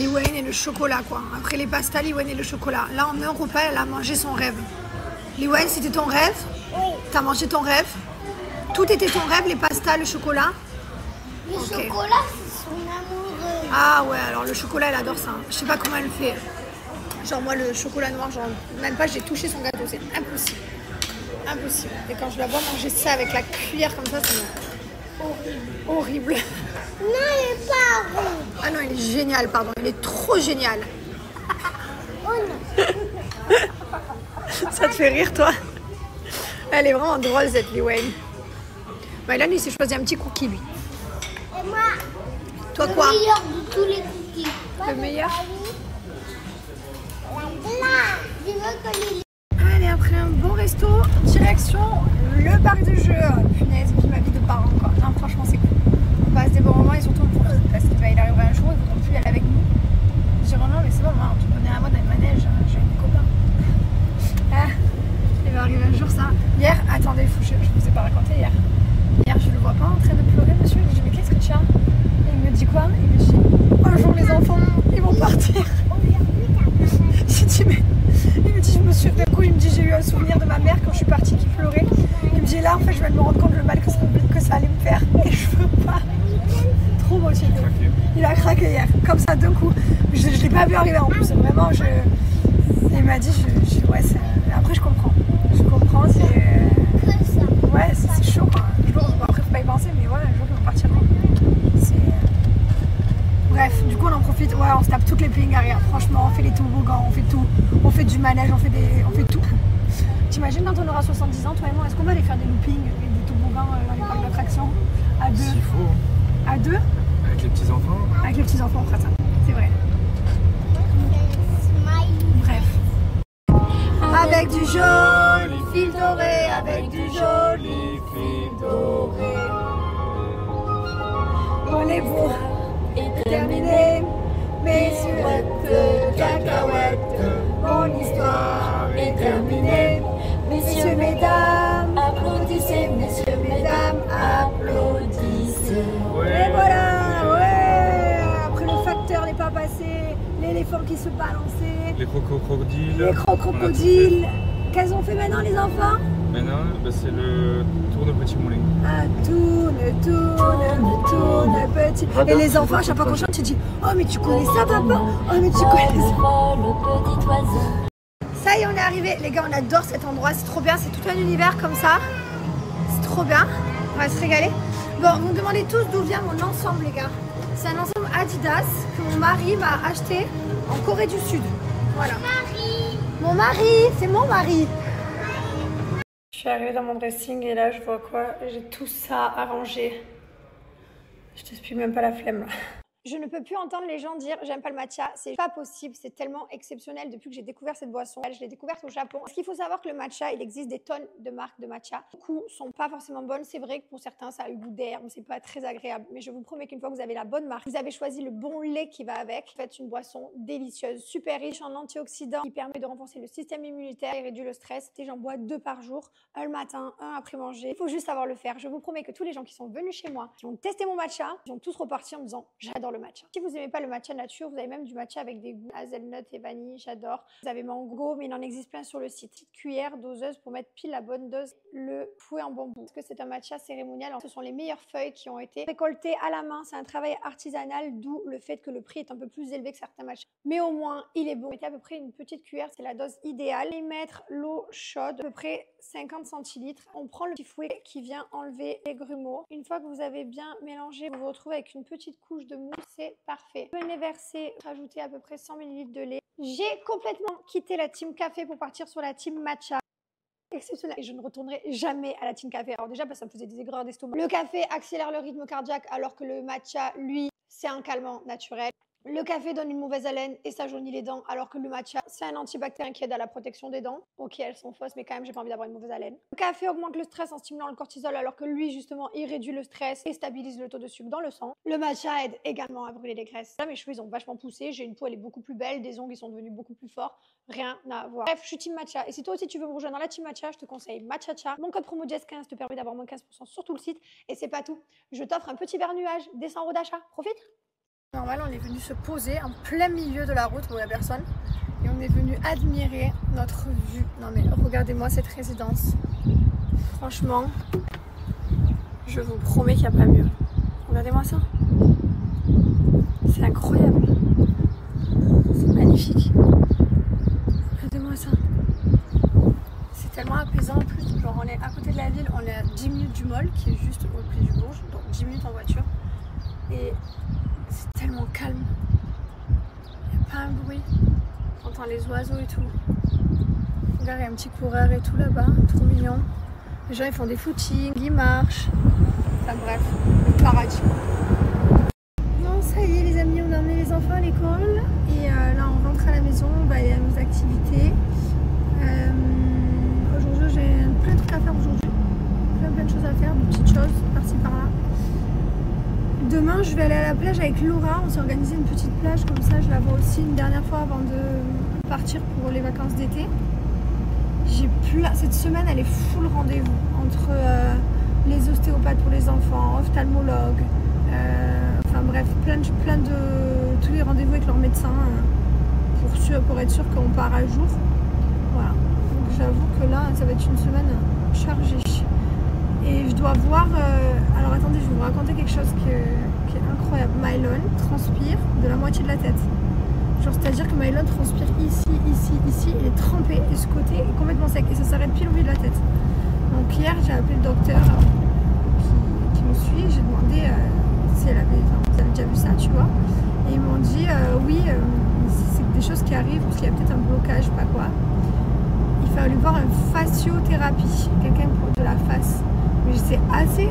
Liwen et le chocolat quoi. Après les pastas, Liwen et le chocolat. Là en un repas, elle a mangé son rêve. Liwen, c'était ton rêve? Oui. T'as mangé ton rêve? Tout était ton rêve, les pastas, le chocolat? Le chocolat, c'est son amoureux. Ah ouais, alors le chocolat, elle adore ça. Je sais pas comment elle le fait. Genre moi, le chocolat noir, genre même pas j'ai touché son gâteau, c'est impossible. Impossible. Et quand je la vois manger ça avec la cuillère comme ça, c'est horrible. Non, il est pas rouge. Ah non, il est génial, pardon. Il est trop génial. Oh non. Ça te fait rire, toi? Elle est vraiment drôle, cette Liwen. Bah, là, il s'est choisi un petit cookie, lui. Et moi, Toi, quoi? le meilleur de tous les cookies. Le meilleur? Là, je veux que les... Allez, après un bon resto, direction le parc de jeux. Punaise, vie ma vie de parent, quoi. Non, franchement, c'est cool. On passe des bons moments et surtout on profite parce qu'il arrivera un jour, ils ne voudront plus aller avec nous. Je dis vraiment, mais c'est bon, moi, tu connais à moi dans le manège, j'ai mes copains. Ah, il va arriver un jour, ça. Hier, attendez, je vous ai pas raconté hier. Hier, je le vois pas en train de pleurer, monsieur. Je lui dis, mais qu'est-ce que tu as? Et il me dit quoi? Il me dit, un jour, les enfants, ils vont partir. J'ai dit, mais. Il me dit, je me suis. D'un coup, il me dit, j'ai eu un souvenir de ma mère quand je suis partie qui pleurait. Il me dit, là, en fait, je viens de me rendre compte le mal que ça allait me faire. Et je veux pas. Trop motivé. Il a craqué hier, comme ça, d'un coup. Je l'ai pas vu arriver en plus. Vraiment, il m'a dit, ouais, après, je comprends. Je comprends, c'est. Ouais, c'est chaud, quoi. Un jour, après, faut pas y penser, mais ouais, un jour, ils vont partir. Bref, du coup on en profite, ouais, on se tape toutes les playing arrière, franchement, on fait les toboggans, on fait tout, on fait du manège, on fait tout. T'imagines quand on aura 70 ans, toi et moi, est-ce qu'on va aller faire des loopings et des toboggans dans les parcs d'attractions à deux? S'il faut. À deux? Avec les petits-enfants. Avec les petits-enfants, on fera ça, c'est vrai. Bref. Avec du joli fil doré, avec du joli fil doré. On est beau. Terminé, mes surettes, cacahuètes, mon histoire est terminée. Messieurs, mesdames, applaudissez, messieurs, mesdames, applaudissez. Et voilà, ouais. Après le facteur n'est pas passé, l'éléphant qui se balançait, Les crocodiles. les crocodiles. Qu'elles ont fait maintenant les enfants? Maintenant, c'est le tourne petit moulin. Ah, tourne, petit. Et les enfants, à chaque fois qu'on chante, tu dis, oh mais tu connais ça papa? Oh mais tu connais ça? Ça y est, on est arrivé. Les gars, on adore cet endroit, c'est trop bien, c'est tout un univers comme ça. C'est trop bien, on va se régaler. Bon, vous me demandez tous d'où vient mon ensemble, les gars. C'est un ensemble Adidas que mon mari m'a acheté en Corée du Sud. Voilà. Mon mari, c'est mon mari. Je suis arrivée dans mon dressing et là je vois quoi? J'ai tout ça arrangé. Je t'explique même pas la flemme là. Je ne peux plus entendre les gens dire j'aime pas le matcha, c'est pas possible, c'est tellement exceptionnel depuis que j'ai découvert cette boisson. Je l'ai découverte au Japon. Parce qu'il faut savoir que le matcha, il existe des tonnes de marques de matcha. Beaucoup sont pas forcément bonnes, c'est vrai que pour certains ça a eu goût d'herbe, c'est pas très agréable. Mais je vous promets qu'une fois que vous avez la bonne marque, vous avez choisi le bon lait qui va avec, faites une boisson délicieuse, super riche en antioxydants, qui permet de renforcer le système immunitaire et réduire le stress. Et j'en bois 2 par jour, un le matin, un après manger. Il faut juste savoir le faire. Je vous promets que tous les gens qui sont venus chez moi, qui ont testé mon matcha, ils ont tous reparti en me disant j'adore le matcha. Si vous aimez pas le matcha nature, vous avez même du matcha avec des goûts hazelnut et vanille, j'adore. Vous avez mango, mais il en existe plein sur le site. Petite cuillère doseuse pour mettre pile la bonne dose, le fouet en bambou. Parce que c'est un matcha cérémonial, ce sont les meilleures feuilles qui ont été récoltées à la main. C'est un travail artisanal, d'où le fait que le prix est un peu plus élevé que certains matchas. Mais au moins, il est bon. Mettez à peu près une petite cuillère, c'est la dose idéale. Et mettre l'eau chaude, à peu près 50 centilitres. On prend le petit fouet qui vient enlever les grumeaux. Une fois que vous avez bien mélangé, vous vous retrouvez avec une petite couche de mousse, c'est parfait. Venez verser, rajouter à peu près 100 ml de lait. J'ai complètement quitté la team café pour partir sur la team matcha. Exceptionnel. Et je ne retournerai jamais à la team café. Alors déjà, parce que ça me faisait des aigreurs d'estomac. Le café accélère le rythme cardiaque alors que le matcha, lui, c'est un calmant naturel. Le café donne une mauvaise haleine et ça jaunit les dents, alors que le matcha, c'est un antibactérien qui aide à la protection des dents. Ok, elles sont fausses, mais quand même, j'ai pas envie d'avoir une mauvaise haleine. Le café augmente le stress en stimulant le cortisol, alors que lui, justement, il réduit le stress et stabilise le taux de sucre dans le sang. Le matcha aide également à brûler les graisses. Là, mes cheveux, ils ont vachement poussé, j'ai une peau, elle est beaucoup plus belle, des ongles, ils sont devenus beaucoup plus forts. Rien à voir. Bref, je suis team matcha. Et si toi aussi, tu veux me rejoindre dans la team matcha, je te conseille Matchacha. Mon code promo Jess15 te permet d'avoir moins 15% sur tout le site. Et c'est pas tout. Je t'offre un petit verre nuage dès 100 € d'achat. Profite! Normal, on est venu se poser en plein milieu de la route où il n'y a personne. Et on est venu admirer notre vue. Non mais regardez-moi cette résidence. Franchement, je vous promets qu'il n'y a pas mieux. Regardez-moi ça. C'est incroyable. C'est magnifique. Regardez-moi ça. C'est tellement apaisant en plus. Genre on est à côté de la ville, on est à 10 minutes du mall qui est juste au pied du Bourges. Donc 10 minutes en voiture. Et c'est tellement calme. Il n'y a pas un bruit. On entend les oiseaux et tout. Regarde, il y a un petit coureur et tout là-bas. Trop mignon. Les gens ils font des footings, ils marchent. Enfin bref, le paradis. Bon, ça y est les amis, on a emmené les enfants à l'école. Et là on rentre à la maison, on va aller à nos activités. Aujourd'hui j'ai plein de trucs à faire aujourd'hui. Plein de choses à faire, de petites choses par-ci par-là. Demain je vais aller à la plage avec Laura. On s'est organisé une petite plage comme ça, je la vois aussi une dernière fois avant de partir pour les vacances d'été. Cette semaine elle est full rendez-vous entre les ostéopathes pour les enfants, ophtalmologues, enfin bref, plein de tous les rendez-vous avec leur médecin pour être sûr qu'on part à jour. Voilà. Donc j'avoue que là ça va être une semaine chargée. Et je dois voir, alors attendez, je vais vous raconter quelque chose qui est incroyable. Mylon transpire de la moitié de la tête. Genre c'est-à-dire que Mylon transpire ici, il est trempé et ce côté est complètement sec et ça s'arrête pile au milieu de la tête. Donc hier j'ai appelé le docteur qui me suit, j'ai demandé si elle avait, vous avez déjà vu ça, tu vois. Et ils m'ont dit oui, c'est des choses qui arrivent parce qu'il y a peut-être un blocage, pas quoi. Il fallait voir une fasciothérapie, quelqu'un de la face. Mais c'est assez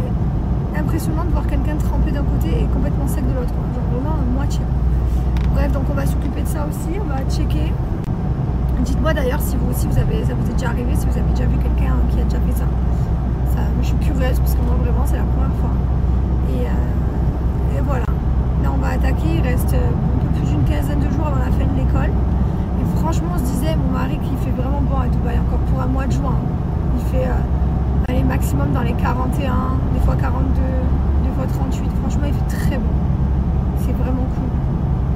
impressionnant de voir quelqu'un trempé d'un côté et complètement sec de l'autre, genre vraiment à moitié. Bref, donc on va s'occuper de ça aussi, on va checker. Dites-moi d'ailleurs si vous aussi ça vous est déjà arrivé, si vous avez déjà vu quelqu'un qui a déjà fait ça. Je suis curieuse parce que moi vraiment c'est la première fois. Et voilà. Là on va attaquer, il reste un peu plus d'une quinzaine de jours avant la fin de l'école. Et franchement on se disait, mon mari qui fait vraiment bon à Dubaï encore pour un mois de juin. Il fait allez, maximum dans les 41, des fois 42, des fois 38. Franchement il fait très bon. C'est vraiment cool.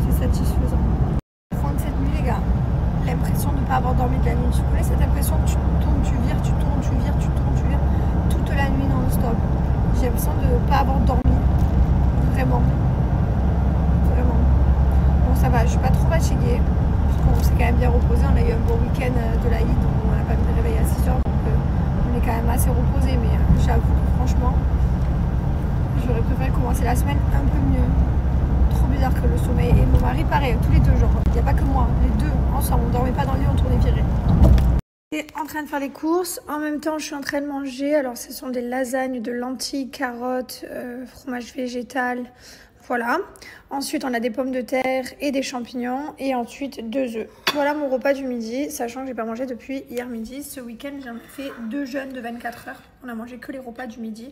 C'est satisfaisant. Prendre cette nuit les gars. L'impression de ne pas avoir dormi de la nuit. Tu connais cette impression que tu tournes, tu vires, tu tournes, tu vires, tu tournes, tu vires toute la nuit non-stop. J'ai l'impression de ne pas avoir dormi. Vraiment. Vraiment. Bon ça va, je suis pas trop fatiguée. Parce qu'on s'est quand même bien reposé. On a eu un bon week-end de l'Aïd. Donc on n'a pas mis de réveil à 6h. Donc on est quand même assez reposé. Mais j'avoue que franchement, j'aurais préféré commencer la semaine un peu mieux. Trop bizarre que le sommeil. Et mon mari pareil, tous les deux genre. Il n'y a pas que moi, les deux ensemble. On dormait pas dans le lit, on tournait viré. Je suis en train de faire les courses. En même temps, je suis en train de manger. Alors, ce sont des lasagnes de lentilles, carottes, fromage végétal. Voilà. Ensuite, on a des pommes de terre et des champignons. Et ensuite, 2 œufs. Voilà mon repas du midi, sachant que j'ai pas mangé depuis hier midi. Ce week-end, j'ai fait 2 jeûnes de 24 heures. On a mangé que les repas du midi.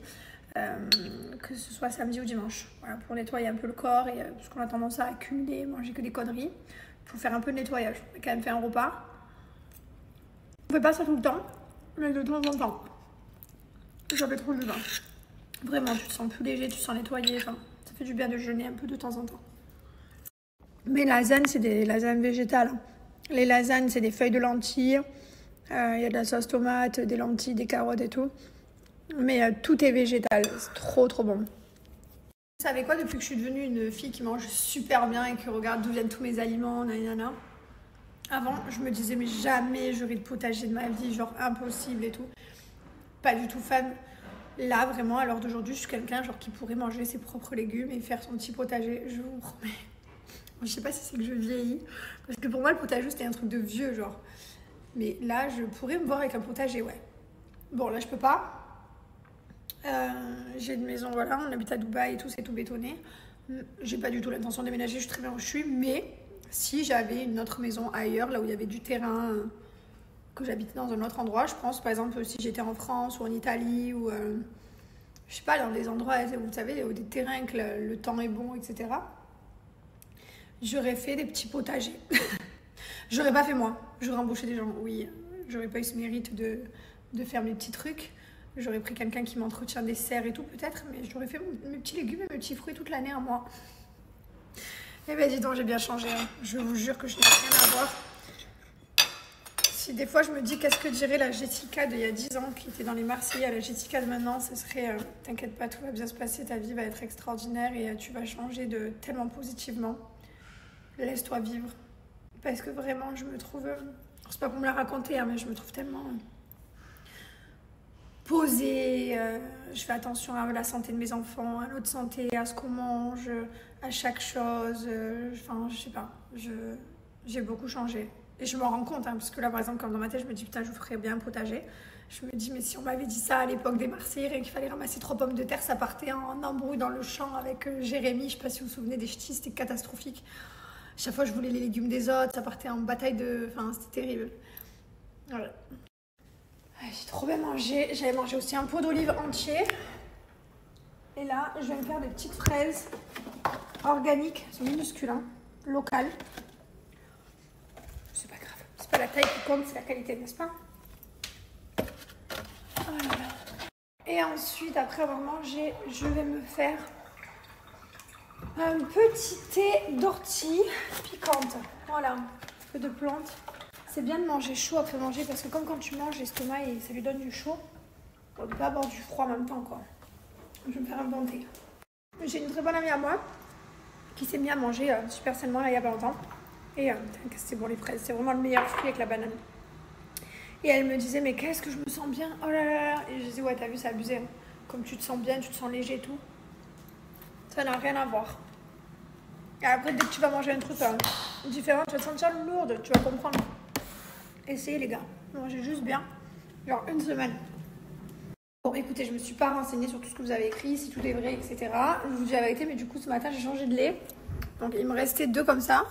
Que ce soit samedi ou dimanche. Voilà, pour nettoyer un peu le corps. Et, parce qu'on a tendance à accumuler, manger que des conneries. Pour faire un peu de nettoyage. On a quand même fait un repas. On fait pas ça tout le temps, mais de temps en temps. Ça fait trop du bien. Vraiment, tu te sens plus léger, tu te sens nettoyé. Enfin, ça fait du bien de jeûner un peu de temps en temps. Mais lasagnes, c'est des lasagnes végétales. Les lasagnes, c'est des feuilles de lentilles. Il y a de la sauce tomate, des lentilles, des carottes et tout. Mais tout est végétal. C'est trop trop bon. Vous savez quoi, depuis que je suis devenue une fille qui mange super bien et qui regarde d'où viennent tous mes aliments, nanana. Avant, je me disais, mais jamais j'aurai de potager de ma vie, genre impossible et tout. Pas du tout fan. Là, vraiment, à l'heure d'aujourd'hui, je suis quelqu'un genre qui pourrait manger ses propres légumes et faire son petit potager, je vous promets. Je sais pas si c'est que je vieillis, parce que pour moi, le potager, c'était un truc de vieux, genre. Mais là, je pourrais me voir avec un potager, ouais. Bon, là, je peux pas. J'ai une maison, voilà, on habite à Dubaï et tout, c'est tout bétonné. J'ai pas du tout l'intention de déménager, je suis très bien où je suis, mais si j'avais une autre maison ailleurs, là où il y avait du terrain, que j'habitais dans un autre endroit, je pense, par exemple, si j'étais en France ou en Italie ou, je sais pas, dans des endroits, vous savez, où des terrains que le temps est bon, etc. J'aurais fait des petits potagers. J'aurais pas fait moi, j'aurais embauché des gens, oui. J'aurais pas eu ce mérite de faire mes petits trucs. J'aurais pris quelqu'un qui m'entretient des serres et tout peut-être, mais j'aurais fait mes petits légumes et mes petits fruits toute l'année à moi. Eh ben dis donc, j'ai bien changé. Hein. Je vous jure que je n'ai rien à voir. Si des fois je me dis qu'est-ce que dirait la Jessica d'il y a 10 ans qui était dans les Marseillais à la Jessica de maintenant, ce serait t'inquiète pas, tout va bien se passer, ta vie va être extraordinaire et tu vas changer de tellement positivement. Laisse-toi vivre. Parce que vraiment, je me trouve... c'est pas pour me la raconter, hein, mais je me trouve tellement posée. Je fais attention à la santé de mes enfants, à notre santé, à ce qu'on mange, à chaque chose. Enfin, je sais pas. J'ai beaucoup changé. Et je m'en rends compte, hein, parce que là, par exemple, comme dans ma tête, je me dis, putain, je ferais bien un potager. Je me dis, mais si on m'avait dit ça à l'époque des Marseillais, qu'il fallait ramasser 3 pommes de terre, ça partait en embrouille dans le champ avec Jérémy. Je sais pas si vous vous souvenez des ch'tis, c'était catastrophique. Chaque fois, je voulais les légumes des autres, ça partait en bataille de... Enfin, c'était terrible. Voilà. J'ai trop bien mangé. J'avais mangé aussi un pot d'olive entier. Et là, je vais me faire des petites fraises organiques. Elles sont minuscules, hein, locales. C'est pas grave. C'est pas la taille qui compte, c'est la qualité, n'est-ce pas? Voilà. Et ensuite, après avoir mangé, je vais me faire un petit thé d'ortie piquante. Voilà, un peu de plantes. C'est bien de manger chaud après manger parce que comme quand tu manges, l'estomac, ça lui donne du chaud. On ne peut pas avoir du froid en même temps, quoi. Je vais me faire un bon thé. J'ai une très bonne amie à moi qui s'est mise à manger super sainement là, il y a pas longtemps. Et c'est bon les fraises, c'est vraiment le meilleur fruit avec la banane. Et elle me disait, mais qu'est-ce que je me sens bien, oh là là là. Et je disais, ouais, t'as vu, c'est abusé. Hein. Comme tu te sens bien, tu te sens léger et tout. Ça n'a rien à voir. Et après, dès que tu vas manger un truc différent, tu vas te sentir lourde, tu vas comprendre. Essayez les gars, mangez juste bien, genre une semaine. Bon écoutez, je me suis pas renseignée sur tout ce que vous avez écrit, si tout est vrai, etc. Je vous dis la vérité, mais du coup ce matin j'ai changé de lait. Donc il me restait 2 comme ça.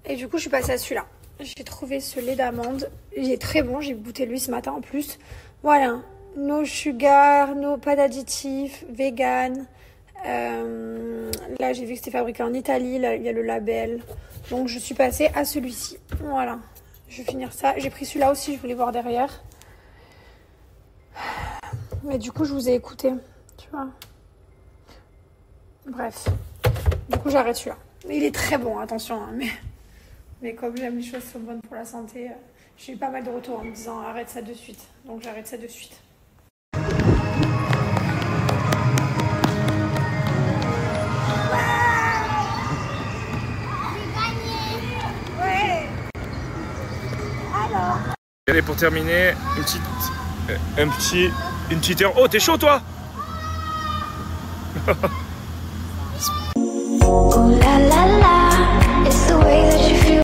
Et du coup je suis passée à celui-là. J'ai trouvé ce lait d'amande, il est très bon, j'ai goûté lui ce matin en plus. Voilà, no sugar, pas d'additifs, vegan. Là j'ai vu que c'était fabriqué en Italie, là il y a le label. Donc je suis passée à celui-ci. Voilà, je vais finir ça. J'ai pris celui-là aussi, je voulais voir derrière. Mais du coup je vous ai écouté, tu vois. Bref, du coup j'arrête celui-là. Il est très bon, attention, hein, mais comme j'aime les choses qui sont bonnes pour la santé, j'ai eu pas mal de retours en me disant arrête ça de suite. Donc j'arrête ça de suite. Allez, pour terminer, une petite heure. Oh, t'es chaud toi? Ooh la la la.